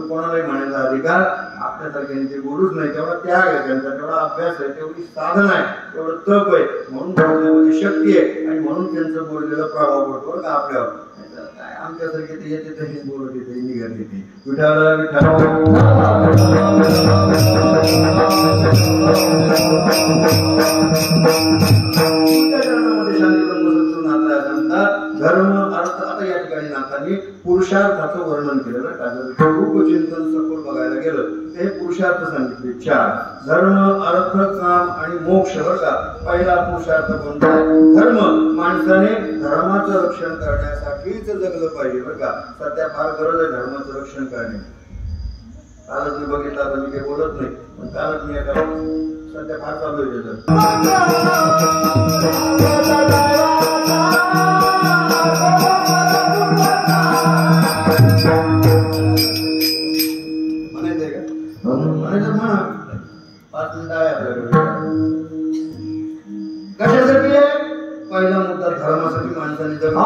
कोणालाही म्हणायचा अधिकार आपल्यासारख्यांचे बोलूच नाही. तेवढा त्याग आहे त्यांचा, तेवढा अभ्यास आहे, तेवढी साधना आहे, तेवढं तप आहे, म्हणून बोलण्यामध्ये शक्ती आहे आणि म्हणून त्यांचं बोललेला प्रभाव पडतो का आपल्यावर. काय आमच्यासारखे ते येते तसेच बोलत येते, निघत येते. विठाला धर्म अर्थ. आता या ठिकाणी नाथांनी पुरुषार्थाचं वर्णन केलं का, रूपचिंतन सखोल बघायला गेलं ते पुरुषार्थ सांगितले 4. धर्म अर्थ काम आणि मोक्ष. बरं का, पहिला पुरुषार्थ कोणता आहे? धर्म. माणसाने धर्माचं रक्षण करण्यासाठीच जगलं पाहिजे. बरं का, सध्या फार गरज आहे धर्माचं रक्षण करणे. कालच मी बघितलं, आता मी काही बोलत नाही, पण कालच मी एका सध्या फार चालू आहे म्हणायचंय का? म्हणायचं म्हणा. 5 मिनिटं आहे आपल्याकडे. कशासाठी आहे? पहिला मुद्दा धर्मासाठी माणसाने जगलं.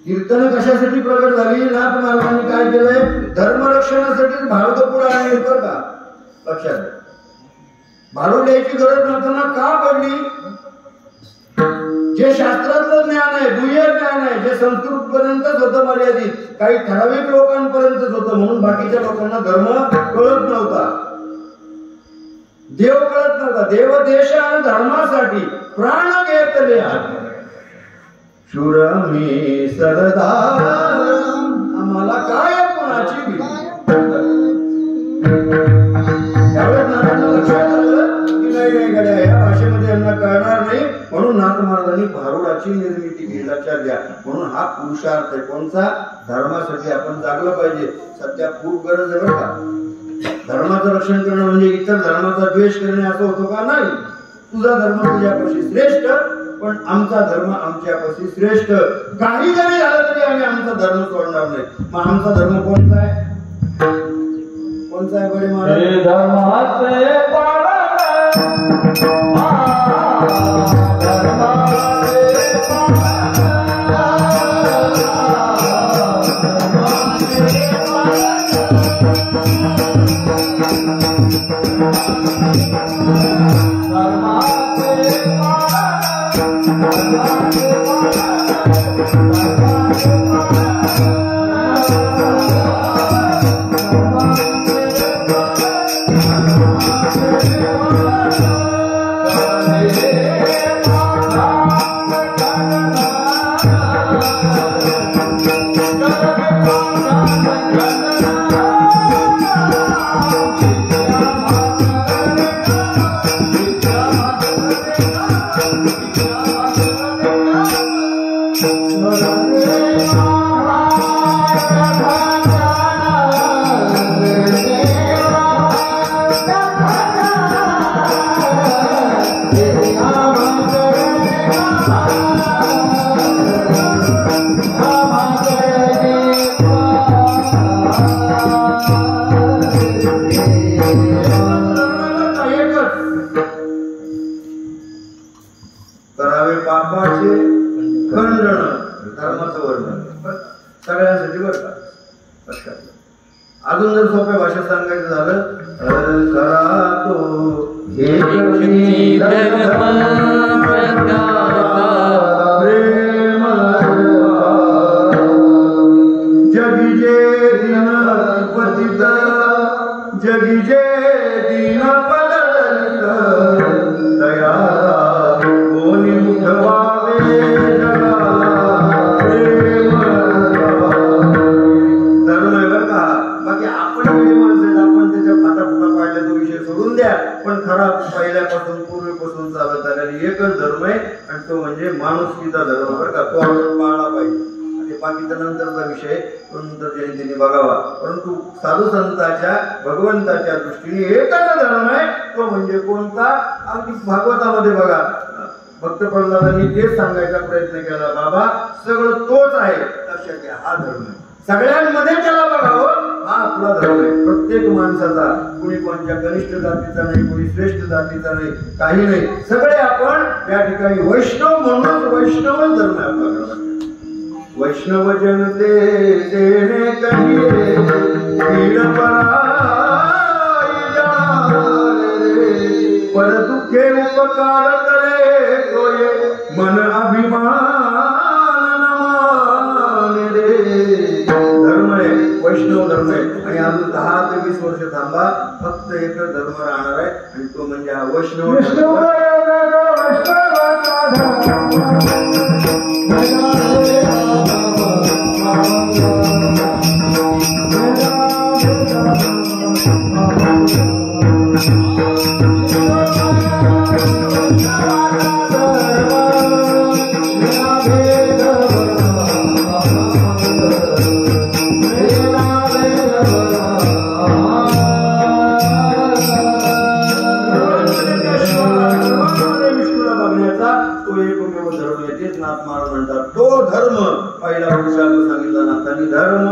कीर्तन कशासाठी प्रगट झाली? नाथ महाराजांनी काय केलंय? धर्मरक्षणासाठी भारूड पुढे आणले. बरं का, लक्षात. भारूड द्यायची गरज नसताना का पडली? जे शास्त्रातलं ज्ञान आहे, गुह्य ज्ञान आहे, जे संस्कृत पर्यंतच होतं मर्यादित, काही ठराविक लोकांपर्यंतच होतं, म्हणून बाकीच्या लोकांना धर्म कळत नव्हता, देव कळत नव्हता. देव देश आणि धर्मासाठी प्राण घेतले. शूर मी सरदार, आम्हाला काय कोणाची त्यावेळेस नाथांना लक्षात आलं की नाही गड्या, या भाषेमध्ये यांना कळणार नाही, म्हणून नाथ महाराजांनी भारुडाची निर्मिती केली. लक्षात घ्या. म्हणून हा पुरुषार्थ आहे कोणचा? धर्मासाठी आपण जागलं पाहिजे. सध्या खूप गरज आहे बरं का. धर्माचं रक्षण करणं म्हणजे इतर धर्माचा द्वेष करणे असं होतो का? नाही. तुझा धर्म तुझ्यापाशी श्रेष्ठ, पण आमचा धर्म आमच्यापाशी श्रेष्ठ. काही जरी झालं तरी आम्ही आमचा धर्म सोडणार नाही. मग आमचा धर्म कोणता आहे? कोणता आहे बडे महाराज? धर्माचे करावे पापाचे खंडन, धर्माचं वर्णन सगळ्यांसाठी बरं का. लक्षात अजून जर सोप्या भाषेत सांगायचं झालं करा तो प्रेम जगी जे दिन पतित जगी जे दिन पदलित दया कोणी उठवावे जगाला प्रेम धर्म आहे बरं का. बाकी आपण वेळी माणसं आपण त्याच्या फाटाफुटा पाडल्या तो विषय सोडून द्या, पण खरा पहिल्यापासून पूर्वीपासून चालत आलेला एकच धर्म आहे आणि तो म्हणजे माणुसकीचा धर्म बरं का. तो आपण पाळला पाहिजे. बाकीचा नंतरचा विषय नंतर जयंतीने बघावा, परंतु साधू संतांच्या भगवंताच्या दृष्टीने एकच धर्म आहे तो म्हणजे कोणता. अगदी भागवतामध्ये बघा भक्त प्रल्हादांनी तेच सांगायचा प्रयत्न केला, बाबा सगळं तोच आहे, लक्षात घ्या हा धर्म आहे. सगळ्यांमध्ये त्याला बघावं, हा आपला धर्म आहे. प्रत्येक माणसाचा, कुणी कोणत्या कनिष्ठ जातीचा नाही, कुणी श्रेष्ठ जातीचा नाही, काही नाही, सगळे आपण या ठिकाणी वैष्णव म्हणून वैष्णव धर्म आहे आपल्याकडे. वैष्णव जनते देणे कहिए पीड पराई जाने पर दुखे उपकार करे कोये मन अभिमान माने रे. धर्म आहे, वैष्णव धर्म आहे. आणि अजून 10 ते 20 वर्ष थांबा, फक्त एकच धर्म राहणार आहे आणि तो म्हणजे हा वैष्णव धर्म. तो धर्म पहिला पुरुषाला सांगितला नाथांनी धर्म,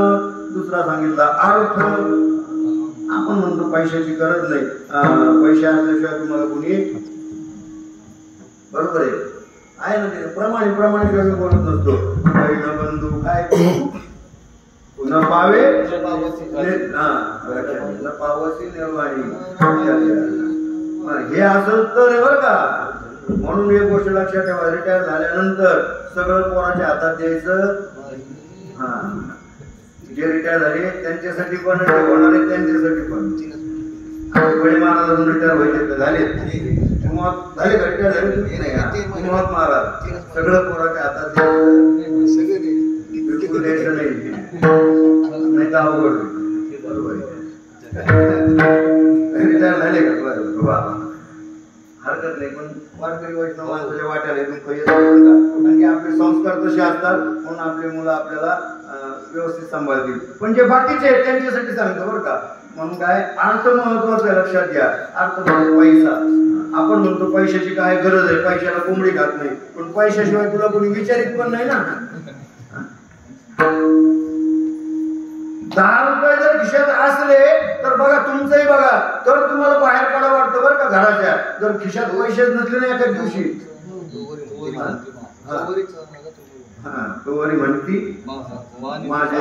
दुसरा सांगितला अर्थ. आपण म्हणतो पैशाची गरज नाही, पैसे असल्याशिवाय तुम्हाला कोणी बरोबर आहे ना ते प्रमाणे शिवाय बोलत नसतो. बहीण बंधू काय न पावे न पावसी निर्वाणी हे असं तर बरं का. म्हणून एक गोष्ट लक्षात ठेवा, रिटायर झाल्यानंतर सगळं पोराच्या हातात द्यायचं. हा जे रिटायर झाले त्यांच्यासाठी पण, होणारे त्यांच्यासाठी पण. बडे महाराज रिटायर व्हायचे झाले झाले का रिटायर झाले मोहत महाराज सगळं पोराच्या हातात द्यायचं नाही तर अवघड बरोबर रिटायर झाले का हरकत नाही, पण वारकरी वैष्णव माणसाच्या वाट्याला दुःख येत कारण की आपले संस्कार तसे असतात म्हणून आपली मुलं आपल्याला व्यवस्थित सांभाळतील. पण जे बाकीचे आहेत त्यांच्यासाठी सांगतो बरं का. म्हणून काय अर्थ महत्वाचा आहे, लक्षात घ्या. अर्थ म्हणजे पैसा. आपण म्हणतो पैशाची काय गरज आहे, पैशाला कोंबडी खात नाही, पण पैशाशिवाय तुला कोणी विचारित पण नाही ना. 10 रुपये जर खिशात असले तर बघा तुमचंही बघा तर तुम्हाला बाहेर पडा वाटतं बरं का घराच्या. जर खिशात पैसेच नसले ना एका दिवशी तोवरी म्हणती माझे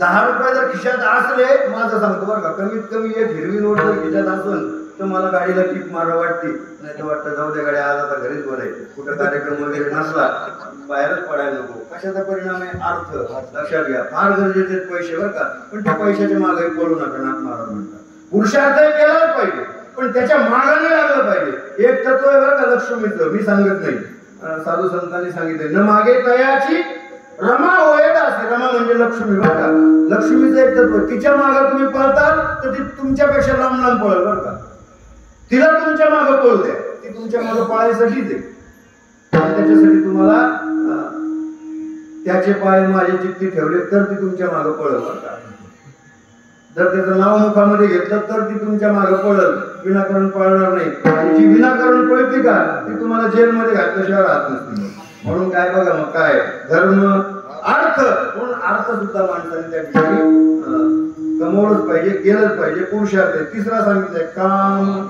10 रुपये जर खिशात असले, माझं सांगतो बरं का, कमीत कमी एक हिरवी नोट जर खिशात असेल तर मला गाडीला टिप मारा वाटते, नाही तर वाटतं जाऊ द्या गाड्या, आज आता घरीच बोलायचं, कुठं कार्यक्रम वगैरे नसला बाहेरच पडायला नको. कशाचा परिणाम आहे? अर्थ. लक्षात घ्या, फार गरजेचे पैसे बरं का, पण त्या पैशाच्या मागे पळू नका. नाथ महाराज म्हणतात पुरुषार्थ केलाच पाहिजे, पण त्याच्या मागाने लागलं पाहिजे. एक तत्व आहे बरं का लक्ष्मीचं, मी सांगत नाही, साधू संतांनी सांगितले, न मागे तयाची रमा होय असे. रमा म्हणजे लक्ष्मी बरं का, लक्ष्मीचं एक तत्व, तिच्या मागे तुम्ही पळताल तर ती तुमच्यापेक्षा लांब लांब पळेल बरं का. तिला तुमच्या मागे पळू द्या, ती तुमच्या मागे पळायसाठीच आहे. त्याच्यासाठी तुम्हाला त्याचे पाय माझे चित्ती ठेवले तर ती तुमच्या मागे पळेल बरं का. जर त्याचं नाव मुखामध्ये घेतलं तर ती तुमच्या मागे पळेल, विनाकारण पळणार नाही. आणि जी विनाकारण पळते का ती तुम्हाला जेलमध्ये घातल्याशिवाय राहत नसते. म्हणून काय बघा, मग काय धर्म अर्थ, म्हणून अर्थ सुद्धा माणसाने त्या ठिकाणी कमवलंच पाहिजे, केलंच पाहिजे. पुरुषार्थ. तिसरा सांगितलंय काम.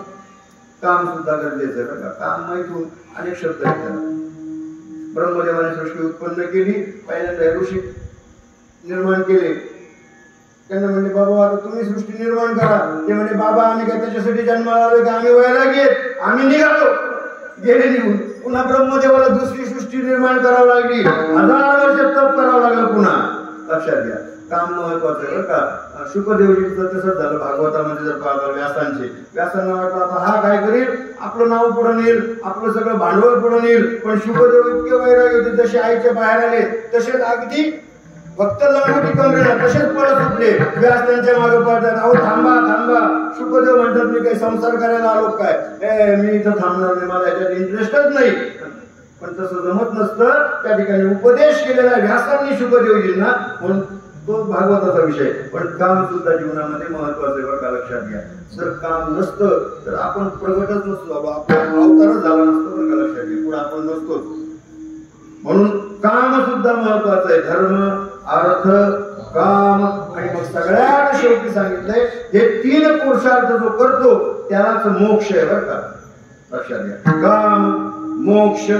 काम सुद्धा गरजेचं आहे बघा. काम माहिती अनेक शब्द आहेत त्याला. ब्रह्मदेवाने सृष्टी उत्पन्न केली, पहिल्यांदा ऋषी निर्माण केले. त्यांना म्हणजे बाबा आता तुम्ही सृष्टी निर्माण करा. ते म्हणजे बाबा आम्ही काय त्याच्यासाठी जन्माला आलो की आम्ही वयाला घेत, आम्ही निघालो, गेले निघून. पुन्हा ब्रह्मदेवाला दुसरी सृष्टी निर्माण करावी लागली, 1000 वर्ष तप करावं लागलं पुन्हा. लक्षात घ्या, काम महत्वाचं आहे बरं का. शुकदेवजीचं तसंच झालं भागवतामध्ये जर पाहता व्यासांना वाटलं आता हा काय करील, आपलं नाव पुढे नेईल, आपलं सगळं भांडवल पुढे नेईल. पण शुकदेव इतके वैराग्य होते, जसे आईच्या बाहेर आले तसेच अगदी फक्त लंगोटी कमरेला तसेच पळत सुटले. व्यास त्यांच्या मागे पळतात, अहो थांबा थांबा. शुकदेव म्हणतात मी काही संसार करायला आलो काय, मी इथं थांबणार नाही, मला याच्यात इंटरेस्टच नाही. पण तसं जमत नसतं. त्या ठिकाणी उपदेश केलेला व्यासांनी शुकदेवजींना, म्हणून तो भागवताचा विषय. पण काम सुद्धा जीवनामध्ये महत्वाचं आहे बरं का. लक्षात घ्या, जर काम नसतं तर आपण प्रगटच नसतो, आपला अवतारच झाला नसतो बरं का. लक्षात घ्या, पुढे आपण नसतोच. म्हणून काम सुद्धा महत्वाचं आहे. धर्म अर्थ काम आणि मग सगळ्यात शेवटी सांगितलंय हे 3 पुरुषार्थ जो करतो त्यालाच मोक्ष आहे बरं का. लक्षात घ्या, काम मोक्ष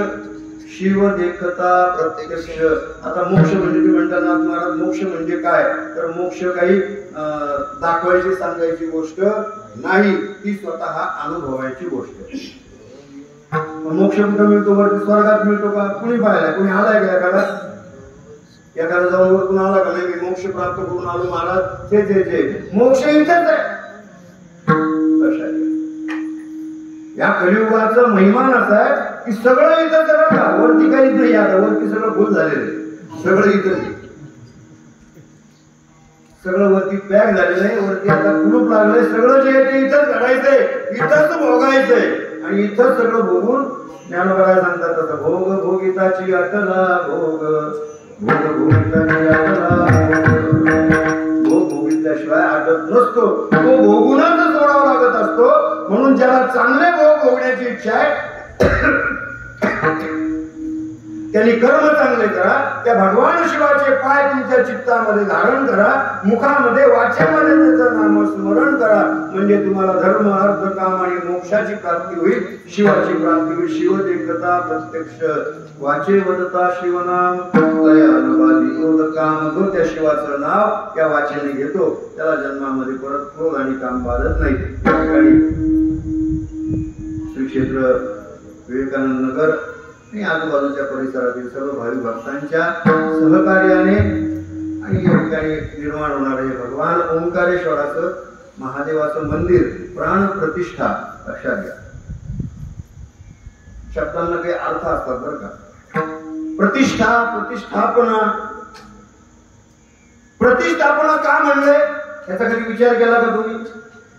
शिव देखता प्रत्यक्ष. आता मोक्ष म्हणजे तुम्ही म्हणता नाथ महाराज मोक्ष म्हणजे काय, तर मोक्ष काही दाखवायची सांगायची गोष्ट नाही, ती स्वतः अनुभवायची गोष्ट आहे. मोक्ष कुठं मिळतो, वरती स्वर्गात मिळतो का, कुणी पाहिलाय, कुणी आलाय का एखादा जाऊन वरतून आला का, नाही मी मोक्ष प्राप्त करून आलो महाराज, ते मोक्ष इथेच आहे. या कलियुगाचा महिमान असा आहे की सगळं इथंच आहे का, वरती काहीच नाही. आता वरती सगळं भूल झालेलं आहे, सगळं इथंच, सगळं वरती पॅक झालेलं आहे. वरती आता कुलूप लागलंय, सगळं जे आहे ते इथंच घडायचंय, इथंच भोगायचंय. आणि इथंच सगळं भोगून ज्ञानोबा सांगतात तसं, भोग भोगिताची अटला भोग, भोग भोगिताची अटला भोग भोगितल्याशिवाय आटत नसतो, तो भोगूनच सोडावा लागत असतो. म्हणून ज्याला चांगले भोग भोगण्याची इच्छा आहे त्यांनी कर्म चांगले करा. त्या भगवान शिवाचे पाय तुमच्या चित्तामध्ये धारण करा, मुखामध्ये वाचेमध्ये त्याचं नामस्मरण करा. म्हणजे तुम्हाला धर्म अर्थ काम आणि मोक्षाची प्राप्ती होईल, शिवाची प्राप्ती होईल. शिव देखता प्रत्यक्ष वाचे वदता शिवनाम काम. जो त्या शिवाचं नाव त्या वाचेने घेतो त्याला जन्मामध्ये परत क्रोध आणि काम बाधत नाही. त्या ठिकाणी श्री क्षेत्र विवेकानंद नगर आणि आजूबाजूच्या परिसरातील सर्व भाविक भक्तांच्या सहकार्याने आणि या ठिकाणी निर्माण होणारे भगवान ओंकारेश्वराचं महादेवाचं मंदिर प्राण प्रतिष्ठा. लक्षात घ्या, शब्दांना काही अर्थ असतात बरं का. प्रतिष्ठा, प्रतिष्ठापना. प्रतिष्ठापना का म्हणले याचा कधी विचार केला का तुम्ही?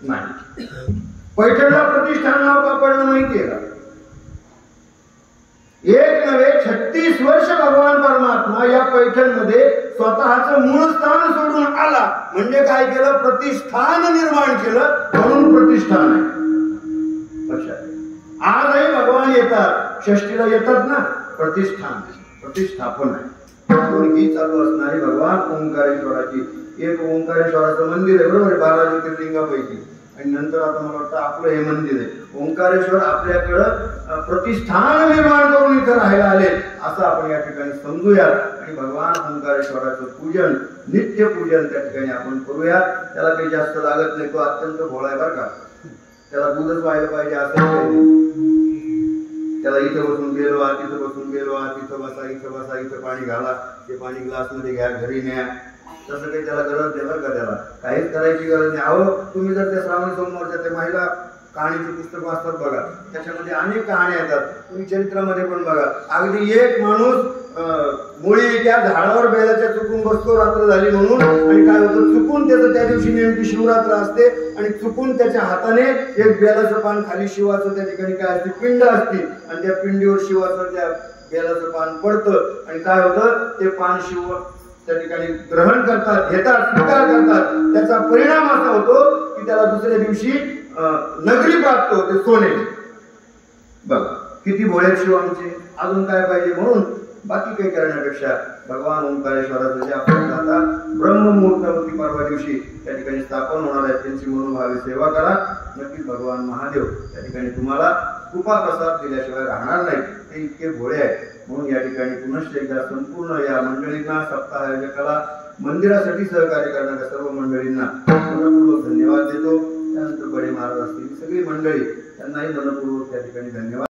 नाही. पैठणला प्रतिष्ठान नाव का पडलं माहितीये का? एक नव्हे 36 वर्ष भगवान परमात्मा या पैठणमध्ये स्वतःचं मूळ स्थान सोडून आला. म्हणजे काय केलं? प्रतिष्ठान निर्माण केलं, म्हणून प्रतिष्ठान आहे. लक्षात आजही भगवान येतात, षष्टीला येतात ना. प्रतिष्ठान, प्रतिष्ठापन आहे. ही चालू असणारी भगवान ओंकारेश्वराची. एक ओंकारेश्वराचं मंदिर आहे बरोबर, 12 ज्योतिर्लिंगापैकी. आणि नंतर आता मला वाटतं आपलं हे मंदिर आहे. ओंकारेश्वर आपल्याकडं प्रतिष्ठान निर्माण करून इथं राहायला आले असं आपण या ठिकाणी समजूया. आणि भगवान ओंकारेश्वराचं पूजन नित्य पूजन त्या ठिकाणी आपण करूया. त्याला काही जास्त लागत नाही, तो अत्यंत भोळा आहे बरं का. त्याला दूधच व्हायला पाहिजे असं काही नाही. त्याला इथं बसून गेलो, तिथं बसून गेलो, तिथं बसा, इथं पाणी घाला, ते पाणी ग्लास मध्ये घ्या, घरी न्या, तसं काही त्याला गरज नाही बरं का. त्याला काहीच करायची गरज नाही. अहो तुम्ही जर त्या श्रावणी सोमवारच्या ते महिला कहाणीचे पुस्तक वाचतात बघा, त्याच्यामध्ये अनेक कहाण्या येतात. तुम्ही चरित्रामध्ये पण बघा, अगदी एक माणूस मुळी त्या झाडावर बेलाच्या चुकून बसतो रात्र झाली म्हणून, आणि काय होतं चुकून त्याचं त्या दिवशी नेमकी शिवरात्र असते आणि चुकून त्याच्या हाताने एक बेलाचं पान खाली शिवाचं त्या ठिकाणी काय असते पिंड असते, आणि त्या पिंडीवर शिवाचं त्या बेलाचं पान पडतं, आणि काय होतं ते पान शिव त्या ठिकाणी ग्रहण करतात, घेतात, स्वीकार करतात. त्याचा परिणाम असा होतो की त्याला दुसऱ्या दिवशी नगरी प्राप्त होते, सोने. बघ किती भोळे शिव आमचे, अजून काय पाहिजे. म्हणून बाकी काही करण्यापेक्षा भगवान ओंकारेश्वराचं जे आपण आता ब्रह्ममुहूर्तावरती परवा दिवशी त्या ठिकाणी स्थापन होणार आहे त्यांची मनोभावे सेवा करा. नक्कीच भगवान महादेव त्या ठिकाणी तुम्हाला कृपा प्रसाद दिल्याशिवाय राहणार नाही. ते इतके भोळे आहेत. म्हणून या ठिकाणी पुनश्च एकदा संपूर्ण या मंडळींना, सप्ताह आयोजकाला, मंदिरासाठी सहकार्य करणाऱ्या सर्व मंडळींना मनपूर्वक धन्यवाद देतो. त्यानंतर बडे महाराज असतील, सगळी मंडळी त्यांनाही मनपूर्वक त्या ठिकाणी धन्यवाद.